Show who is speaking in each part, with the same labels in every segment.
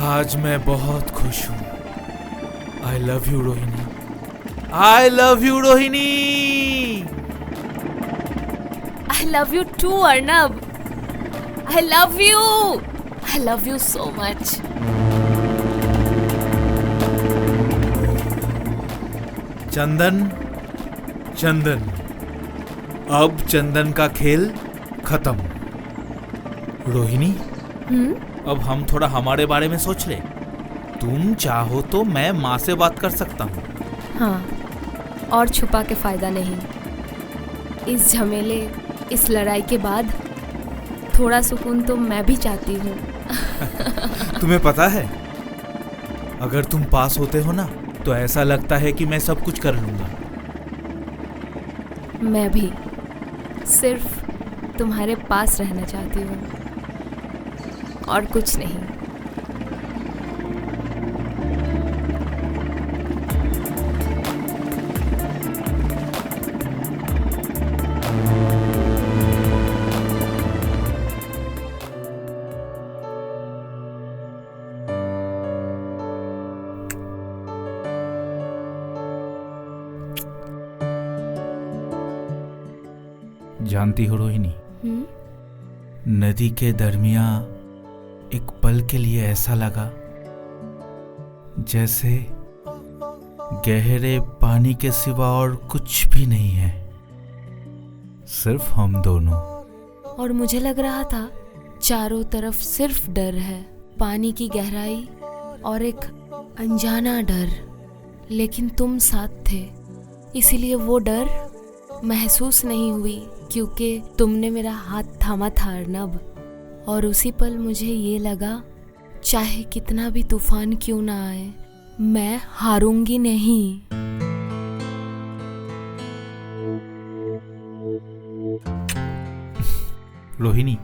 Speaker 1: आज मैं बहुत खुश हूँ। I love you Rohini, I love you Rohini.
Speaker 2: I love you too, Arnab. I love you. I love you so much.
Speaker 1: चंदन, चंदन, अब चंदन का खेल खत्म। रोहिणी, अब हम थोड़ा हमारे बारे में सोच ले। तुम चाहो तो मैं माँ से बात कर सकता हूँ।
Speaker 2: हाँ, और छुपा के फायदा नहीं। इस झमेले, इस लड़ाई के बाद थोड़ा सुकून तो मैं भी चाहती हूँ।
Speaker 1: तुम्हें पता है, अगर तुम पास होते हो ना तो ऐसा लगता है कि मैं सब कुछ कर लूंगा।
Speaker 2: मैं भी सिर्फ तुम्हारे पास रहना चाहती हूँ और कुछ नहीं।
Speaker 1: जानती हो रोहिणी, नदी के दरमिया एक पल के लिए ऐसा लगा जैसे गहरे पानी के सिवा और कुछ भी नहीं है, सिर्फ हम दोनों।
Speaker 2: और मुझे लग रहा था चारों तरफ सिर्फ डर है, पानी की गहराई और एक अनजाना डर, लेकिन तुम साथ थे, इसीलिए वो डर महसूस नहीं हुई क्योंकि तुमने मेरा हाथ थामा था अर्नब। और उसी पल मुझे ये लगा, चाहे कितना भी तूफान क्यों ना आए, मैं हारूंगी नहीं।
Speaker 1: रोहिणी,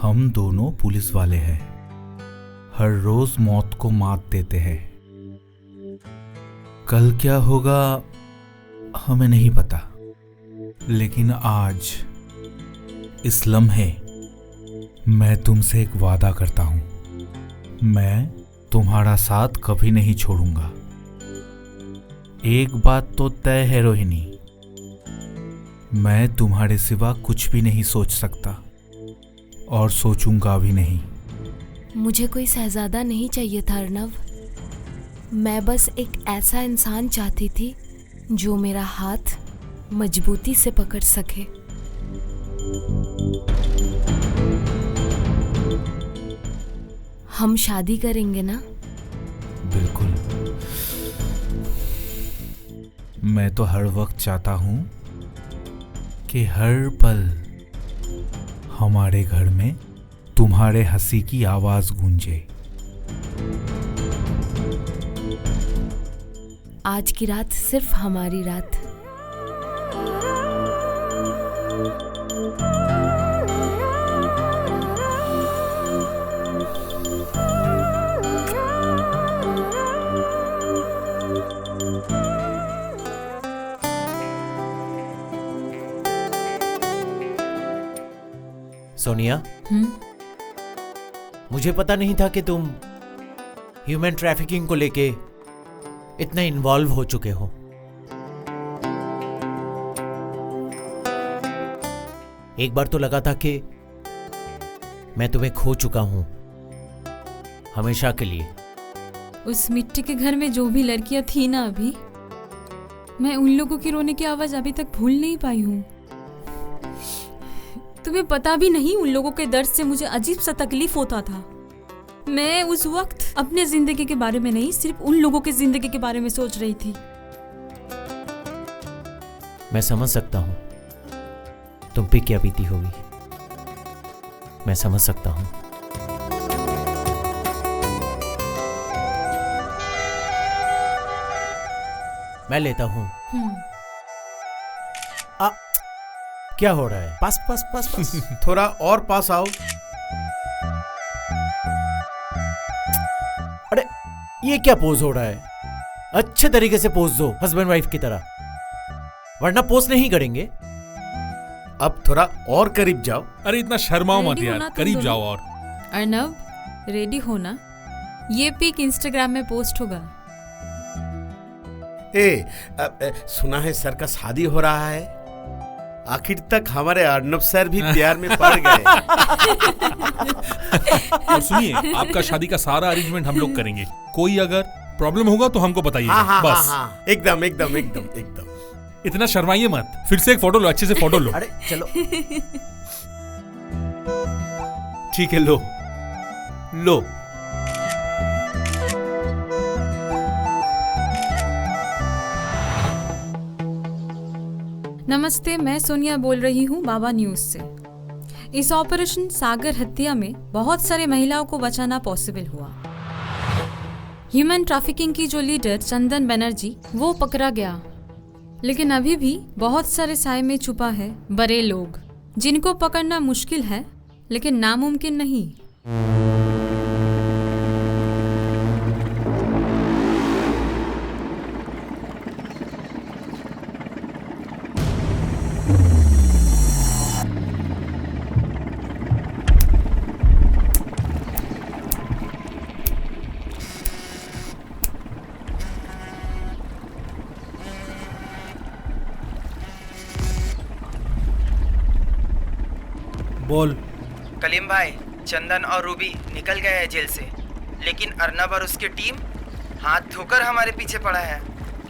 Speaker 1: हम दोनों पुलिस वाले हैं, हर रोज मौत को मात देते हैं। कल क्या होगा हमें नहीं पता, लेकिन आज इस लम्हे मैं तुमसे एक वादा करता हूं, मैं तुम्हारा साथ कभी नहीं छोड़ूंगा। एक बात तो तय है रोहिणी, मैं तुम्हारे सिवा कुछ भी नहीं सोच सकता और सोचूंगा भी नहीं।
Speaker 2: मुझे कोई शहजादा नहीं चाहिए था अर्नब, मैं बस एक ऐसा इंसान चाहती थी जो मेरा हाथ मजबूती से पकड़ सके। हम शादी करेंगे ना?
Speaker 1: बिल्कुल। मैं तो हर वक्त चाहता हूं कि हर पल हमारे घर में तुम्हारे हंसी की आवाज गूंजे।
Speaker 2: आज की रात सिर्फ हमारी रात।
Speaker 3: सोनिया, मुझे पता नहीं था कि तुम ह्यूमन ट्रैफिकिंग को लेके इतना इन्वॉल्व हो चुके हो। एक बार तो लगा था कि मैं तुम्हें खो चुका हूं हमेशा के लिए।
Speaker 4: उस मिट्टी के घर में जो भी लड़कियां थी ना, अभी मैं उन लोगों की रोने की आवाज अभी तक भूल नहीं पाई हूँ। तुम्हें पता भी नहीं, उन लोगों के दर्द से मुझे अजीब सा तकलीफ होता था। मैं उस वक्त अपने जिंदगी के बारे में नहीं, सिर्फ उन लोगों की जिंदगी के बारे में सोच रही थी।
Speaker 3: मैं समझ सकता हूं तुम पे क्या बीती होगी, मैं समझ सकता हूं। मैं लेता हूं। क्या हो रहा है? पास पास पास पास।
Speaker 1: थोड़ा और पास आओ।
Speaker 3: अरे ये क्या पोज हो रहा है? अच्छे तरीके से पोज दो, हस्बैंड वाइफ की तरह, वरना पोज नहीं करेंगे।
Speaker 1: अब थोड़ा और करीब जाओ।
Speaker 5: अरे इतना शर्माओ मत
Speaker 4: रेडी
Speaker 5: यार,
Speaker 4: होना तुम
Speaker 5: करीब
Speaker 4: दोनों?
Speaker 5: जाओ और।
Speaker 4: अर्नब, रेडी हो ना? ये पिक इंस्टाग्राम में पोस्ट होगा।
Speaker 5: सुना है सर का शादी हो रहा है। आखिर तक हमारे अर्नब सर भी प्यार में पड़ गए।
Speaker 1: और सुनिए, आपका शादी का सारा अरेंजमेंट हम लोग करेंगे। कोई अगर प्रॉब्लम होगा तो हमको बताइए।
Speaker 5: हाँ,
Speaker 1: बस
Speaker 5: हाँ, एकदम एकदम एकदम एकदम।
Speaker 1: इतना शर्माइए मत। फिर से एक फोटो लो, अच्छे से फोटो लो।
Speaker 3: अरे चलो।
Speaker 1: ठीक है, लो लो।
Speaker 4: नमस्ते, मैं सोनिया बोल रही हूँ बाबा न्यूज से। इस ऑपरेशन सागर हत्या में बहुत सारे महिलाओं को बचाना पॉसिबल हुआ। ह्यूमन ट्रैफिकिंग की जो लीडर चंदन बनर्जी वो पकड़ा गया, लेकिन अभी भी बहुत सारे साए में छुपा है बड़े लोग जिनको पकड़ना मुश्किल है लेकिन नामुमकिन नहीं।
Speaker 1: बोल।
Speaker 6: कलीम भाई, चंदन और रूबी निकल गए हैं जेल से, लेकिन अर्नब और उसकी टीम हाथ धोकर हमारे पीछे पड़ा है।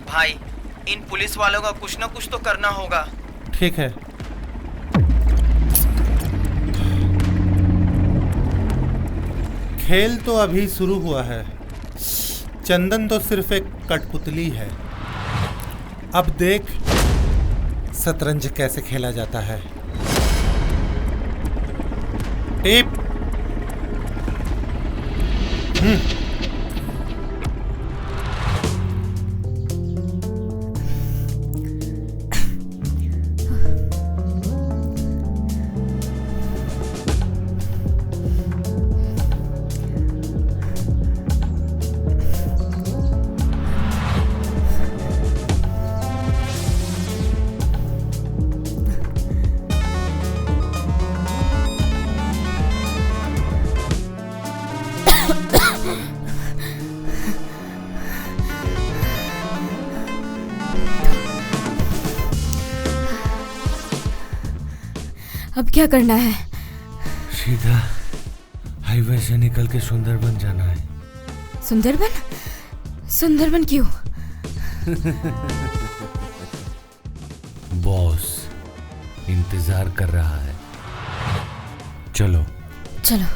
Speaker 6: भाई, इन पुलिस वालों का कुछ ना कुछ तो करना होगा।
Speaker 1: ठीक है।
Speaker 7: खेल तो अभी शुरू हुआ है। चंदन तो सिर्फ एक कठपुतली है। अब देख शतरंज कैसे खेला जाता है। टिप।
Speaker 2: अब क्या करना है?
Speaker 7: सीधा हाईवे से निकल के सुंदरबन जाना है।
Speaker 2: सुंदरबन? सुंदरबन क्यों?
Speaker 7: बॉस इंतजार कर रहा है। चलो
Speaker 2: चलो।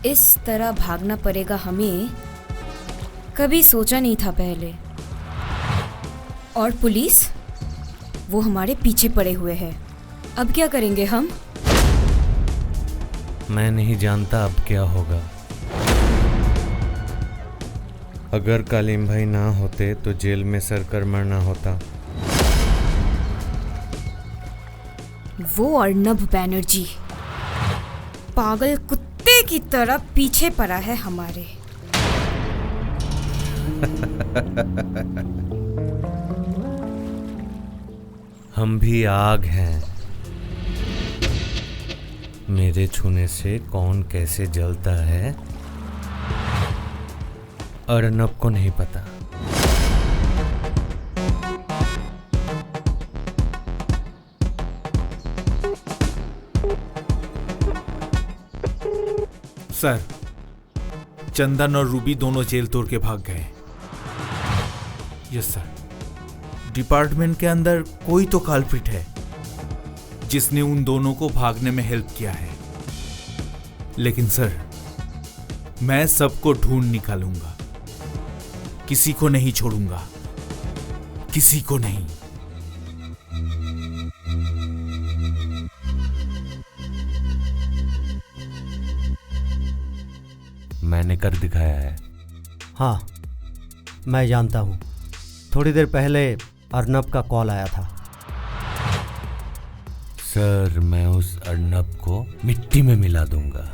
Speaker 2: इस तरह भागना पड़ेगा हमें, कभी सोचा नहीं था पहले। और पुलिस वो हमारे पीछे पड़े हुए हैं। अब क्या करेंगे हम?
Speaker 7: मैं नहीं जानता अब क्या होगा। अगर कलीम भाई ना होते तो जेल में सरकर मरना होता।
Speaker 2: वो अर्नब बैनर्जी पागल कुत्ते की तरह पीछे पड़ा है हमारे।
Speaker 7: हम भी आग हैं। मेरे छूने से कौन कैसे जलता है अर्नब को नहीं पता।
Speaker 1: सर, चंदन और रूबी दोनों जेल तोड़ के भाग गए। Yes sir. डिपार्टमेंट के अंदर कोई तो काल्प्रिट है जिसने उन दोनों को भागने में हेल्प किया है। लेकिन सर, मैं सबको ढूंढ निकालूंगा। किसी को नहीं छोड़ूंगा, किसी को नहीं।
Speaker 7: मैंने कर दिखाया है।
Speaker 8: हाँ, मैं जानता हूँ। थोड़ी देर पहले अर्नब का कॉल आया था।
Speaker 7: सर, मैं उस अर्नब को मिट्टी में मिला दूंगा।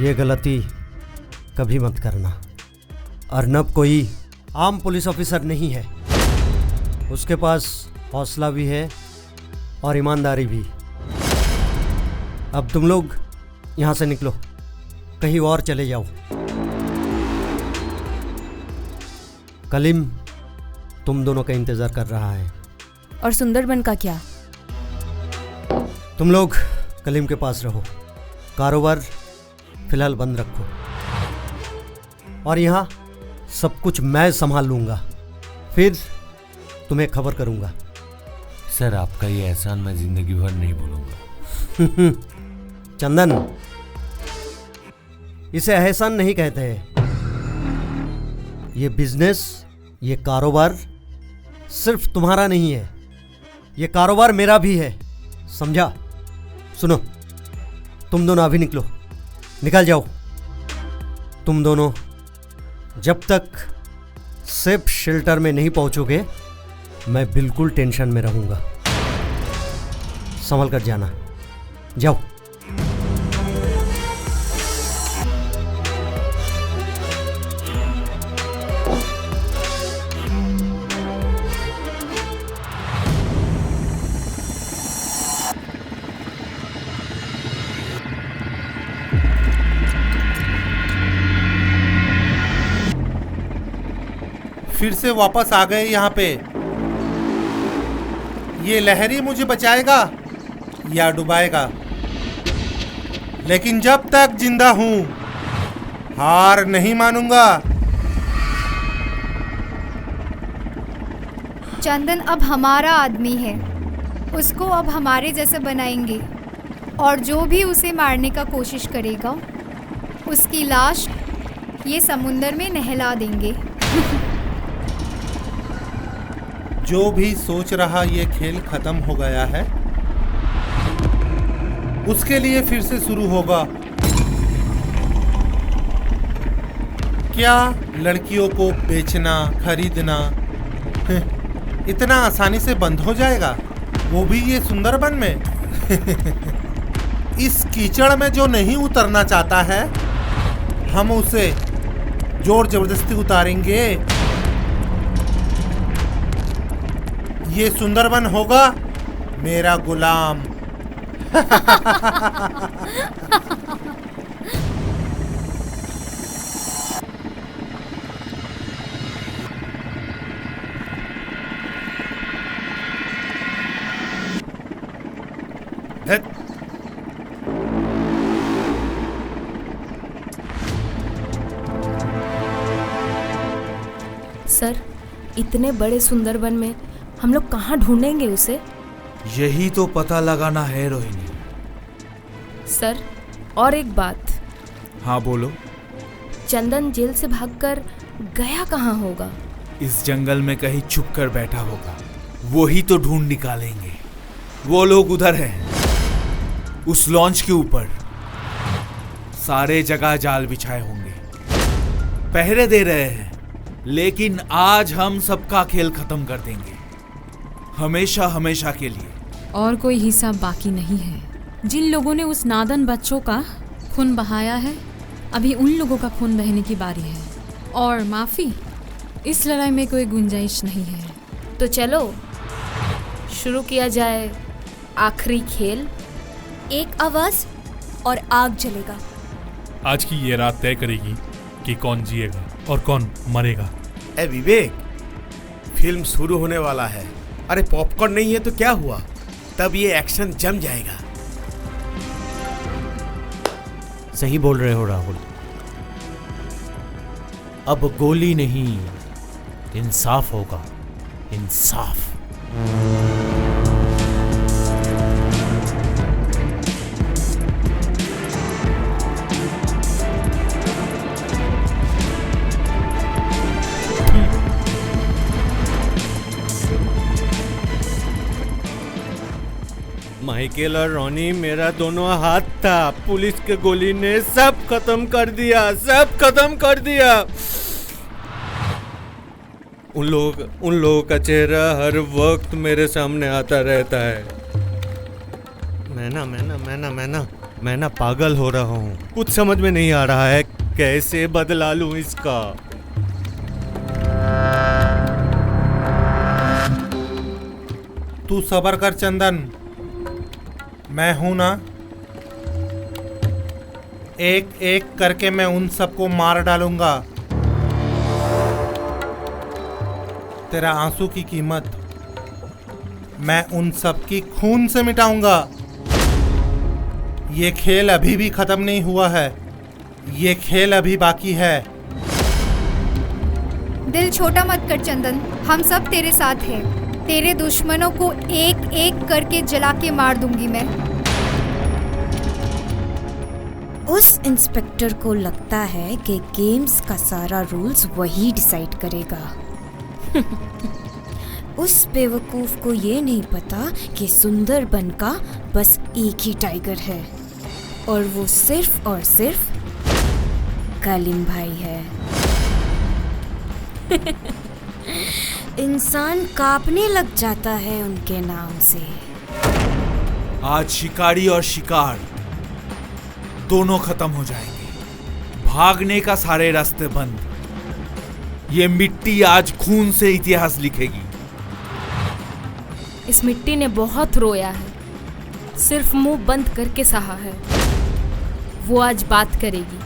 Speaker 8: ये गलती कभी मत करना। अर्नब कोई आम पुलिस ऑफिसर नहीं है। उसके पास हौसला भी है और ईमानदारी भी। अब तुम लोग यहाँ से निकलो, कहीं और चले जाओ। कलीम तुम दोनों का इंतज़ार कर रहा है।
Speaker 2: और सुंदरबन का क्या?
Speaker 8: तुम लोग कलीम के पास रहो, कारोबार फिलहाल बंद रखो, और यहाँ सब कुछ मैं संभाल लूँगा। फिर तुम्हें खबर करूँगा।
Speaker 3: सर, आपका ये एहसान मैं जिंदगी भर नहीं भूलूंगा।
Speaker 8: चंदन, इसे एहसान नहीं कहते हैं। ये बिजनेस, ये कारोबार सिर्फ तुम्हारा नहीं है, ये कारोबार मेरा भी है, समझा? सुनो, तुम दोनों अभी निकलो, निकल जाओ। तुम दोनों जब तक सेफ शेल्टर में नहीं पहुंचोगे, मैं बिल्कुल टेंशन में रहूंगा। संभल कर जाना, जाओ।
Speaker 7: फिर से वापस आ गए यहाँ पे। ये लहरी मुझे बचाएगा या डुबाएगा, लेकिन जब तक जिंदा हूं हार नहीं मानूंगा।
Speaker 9: चंदन अब हमारा आदमी है, उसको अब हमारे जैसे बनाएंगे, और जो भी उसे मारने का कोशिश करेगा उसकी लाश ये समुंदर में नहला देंगे।
Speaker 7: जो भी सोच रहा ये खेल खत्म हो गया है, उसके लिए फिर से शुरू होगा। क्या लड़कियों को बेचना, खरीदना इतना आसानी से बंद हो जाएगा, वो भी ये सुंदरबन में? इस कीचड़ में जो नहीं उतरना चाहता है, हम उसे जोर जबरदस्ती उतारेंगे। ये सुंदरबन होगा मेरा गुलाम।
Speaker 2: सर, इतने बड़े सुंदरबन में हम लोग कहाँ ढूंढेंगे उसे?
Speaker 1: यही तो पता लगाना है रोहिणी।
Speaker 2: सर, और एक बात।
Speaker 1: हाँ बोलो।
Speaker 2: चंदन जेल से भागकर गया कहाँ होगा?
Speaker 1: इस जंगल में कहीं छुप कर बैठा होगा, वो ही तो ढूंढ निकालेंगे। वो लोग उधर हैं, उस लॉन्च के ऊपर। सारे जगह जाल बिछाए होंगे, पहरे दे रहे हैं। लेकिन आज हम सबका खेल खत्म कर देंगे, हमेशा हमेशा के लिए।
Speaker 4: और कोई हिसाब बाकी नहीं है। जिन लोगों ने उस नादन बच्चों का खून बहाया है, अभी उन लोगों का खून बहने की बारी है। और माफ़ी, इस लड़ाई में कोई गुंजाइश नहीं है।
Speaker 2: तो चलो शुरू किया जाए आखिरी खेल।
Speaker 9: एक आवाज़ और आग जलेगा।
Speaker 10: आज की ये रात तय करेगी कि कौन जिएगा और कौन मरेगा।
Speaker 5: ए विवेक, फिल्म शुरू होने वाला है। अरे पॉपकॉर्न नहीं है तो क्या हुआ, तब ये एक्शन जम जाएगा।
Speaker 3: सही बोल रहे हो राहुल। अब गोली नहीं, इंसाफ होगा, इंसाफ।
Speaker 11: माइकल और रॉनी, मेरा दोनों हाथ था। पुलिस के गोली ने सब खत्म कर दिया, सब खत्म कर दिया। उन लोगों का चेहरा हर वक्त मेरे सामने आता रहता है। मैं ना पागल हो रहा हूँ। कुछ समझ में नहीं आ रहा है कैसे बदला लूं इसका?
Speaker 7: तू सब्र कर चंदन, मैं हूं ना। एक एक करके मैं उन सबको मार डालूंगा। तेरा आंसू की कीमत मैं उन सबकी खून से मिटाऊंगा। ये खेल अभी भी खत्म नहीं हुआ है, ये खेल अभी बाकी है।
Speaker 9: दिल छोटा मत कर चंदन, हम सब तेरे साथ हैं। तेरे दुश्मनों को एक एक करके जला के मार दूंगी मैं।
Speaker 12: उस इंस्पेक्टर को लगता है कि गेम्स का सारा रूल्स वही डिसाइड करेगा। उस बेवकूफ को ये नहीं पता कि सुंदरबन का बस एक ही टाइगर है और वो सिर्फ और सिर्फ कालिम भाई है। इंसान कांपने लग जाता है उनके नाम से।
Speaker 1: आज शिकारी और शिकार दोनों खत्म हो जाएंगे। भागने का सारे रास्ते बंद। ये मिट्टी आज खून से इतिहास लिखेगी।
Speaker 2: इस मिट्टी ने बहुत रोया है, सिर्फ मुंह बंद करके सहा है। वो आज बात करेगी,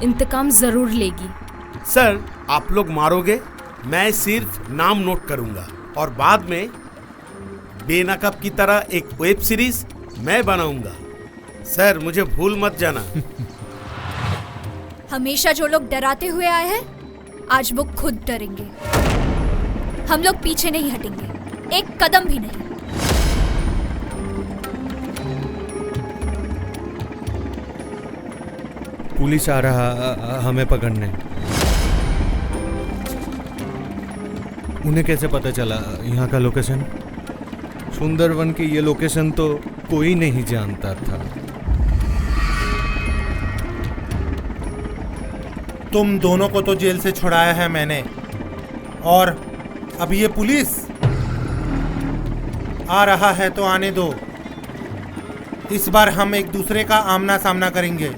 Speaker 2: इंतकाम जरूर लेगी।
Speaker 5: सर, आप लोग मारोगे, मैं सिर्फ नाम नोट करूंगा और बाद में बेनकाब की तरह एक वेब सीरीज मैं बनाऊंगा। सर, मुझे भूल मत जाना।
Speaker 9: हमेशा जो लोग डराते हुए आए हैं, आज वो खुद डरेंगे। हम लोग पीछे नहीं हटेंगे, एक कदम भी नहीं।
Speaker 11: पुलिस आ रहा हमें पकड़ने। उन्हें कैसे पता चला यहाँ का लोकेशन? सुंदरवन की ये लोकेशन तो कोई नहीं जानता था।
Speaker 7: तुम दोनों को तो जेल से छुड़ाया है मैंने, और अब ये पुलिस आ रहा है तो आने दो। इस बार हम एक दूसरे का आमना सामना करेंगे।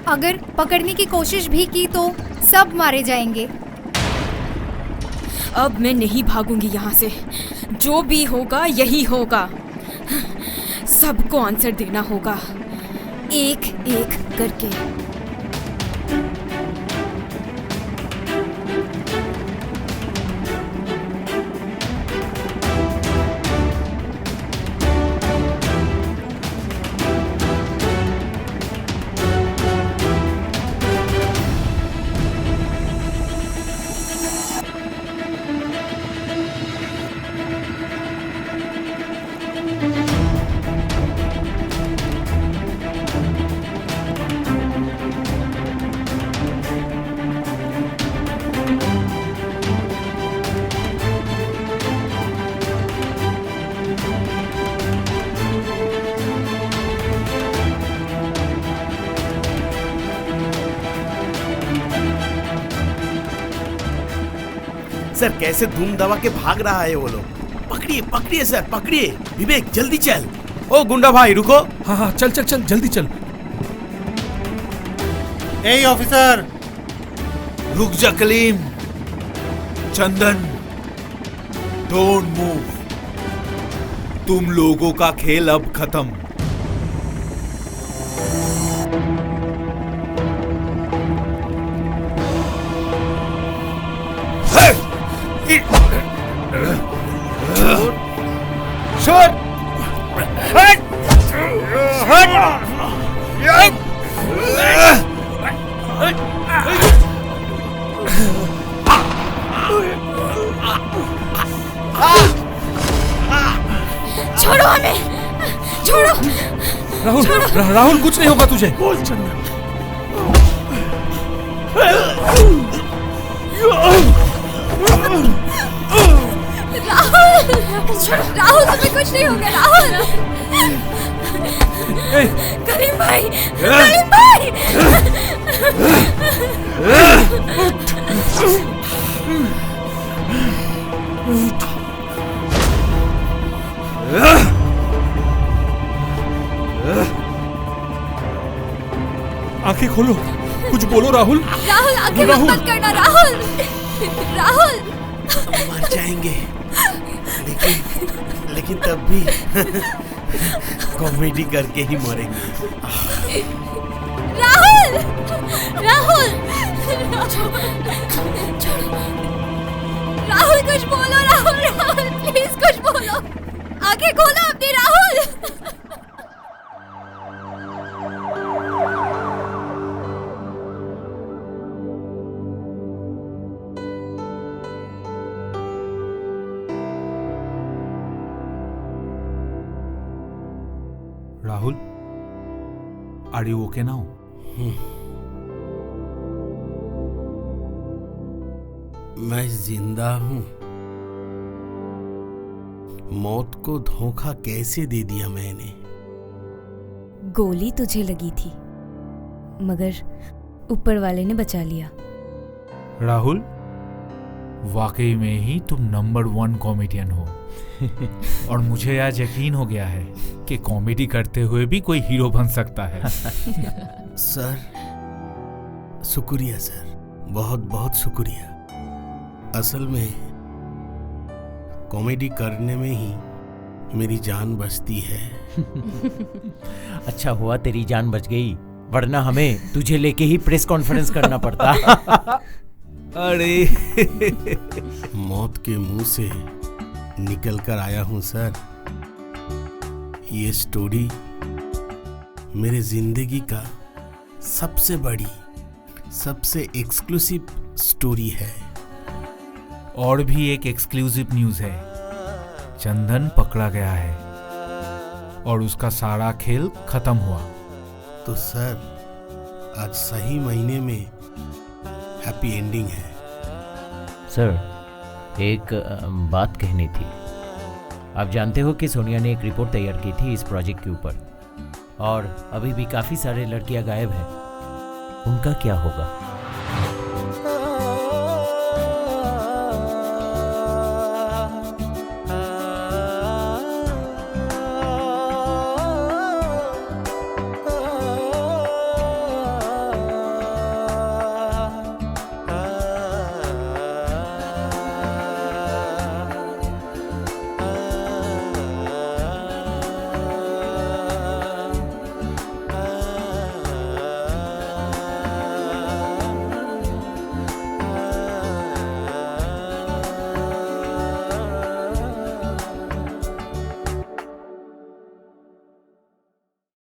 Speaker 9: अगर पकड़ने की कोशिश भी की तो सब मारे जाएंगे।
Speaker 12: अब मैं नहीं भागूंगी यहाँ से। जो भी होगा यही होगा। सबको आंसर देना होगा, एक एक करके।
Speaker 5: सर, कैसे धूम दबा के भाग रहा है वो लोग। पकड़िए पकड़िए सर, पकड़िए। विवेक, जल्दी चल। ओ गुंडा भाई, रुको।
Speaker 10: हाँ हाँ, चल चल चल, जल्दी चल।
Speaker 7: ए ऑफिसर,
Speaker 1: रुक जा कलीम। चंदन, डोंट मूव। तुम लोगों का खेल अब खत्म।
Speaker 12: छोड़ो हमें, छोड़ो।
Speaker 10: राहुल, राहुल, कुछ नहीं होगा तुझे। बोल चंदन।
Speaker 9: राहुल, तुम्हें कुछ नहीं होगा। राहुल,
Speaker 12: करीम भाई, करीम भाई।
Speaker 10: आंखें खोलो। कुछ बोलो राहुल।
Speaker 9: राहुल आंखें बंद मत करना राहुल। राहुल
Speaker 5: मर जाएंगे, लेकिन तब भी कॉमेडी करके ही मरेंगे।
Speaker 9: राहुल राहुल राहुल कुछ बोलो राहुल। राहुल प्लीज कुछ बोलो, आंखें खोलो अपनी Rahul.
Speaker 1: Rahul, are you okay now?
Speaker 5: मैं जिंदा हूं। मौत को धोखा कैसे दे दिया मैंने?
Speaker 12: गोली तुझे लगी थी, मगर ऊपर वाले ने बचा लिया।
Speaker 1: राहुल, वाकई में ही तुम नंबर 1 कॉमेडियन हो। और मुझे आज यकीन हो गया है कि कॉमेडी करते हुए भी कोई हीरो बन सकता है।
Speaker 5: सर, शुक्रिया सर, बहुत बहुत शुक्रिया। असल में कॉमेडी करने में ही मेरी जान बचती है।
Speaker 3: अच्छा हुआ तेरी जान बच गई, वरना हमें तुझे लेके ही प्रेस कॉन्फ्रेंस करना पड़ता।
Speaker 5: अरे मौत के मुंह से निकल कर आया हूं सर। ये स्टोरी मेरे जिंदगी का सबसे बड़ी, सबसे एक्सक्लूसिव स्टोरी है।
Speaker 1: और भी एक एक्सक्लूसिव न्यूज है, चंदन पकड़ा गया है और उसका सारा खेल खत्म हुआ।
Speaker 5: तो सर आज सही महीने में हैप्पी एंडिंग है।
Speaker 3: सर, एक बात कहनी थी। आप जानते हो कि सोनिया ने एक रिपोर्ट तैयार की थी इस प्रोजेक्ट के ऊपर, और अभी भी काफ़ी सारे लड़कियां गायब हैं। उनका क्या होगा?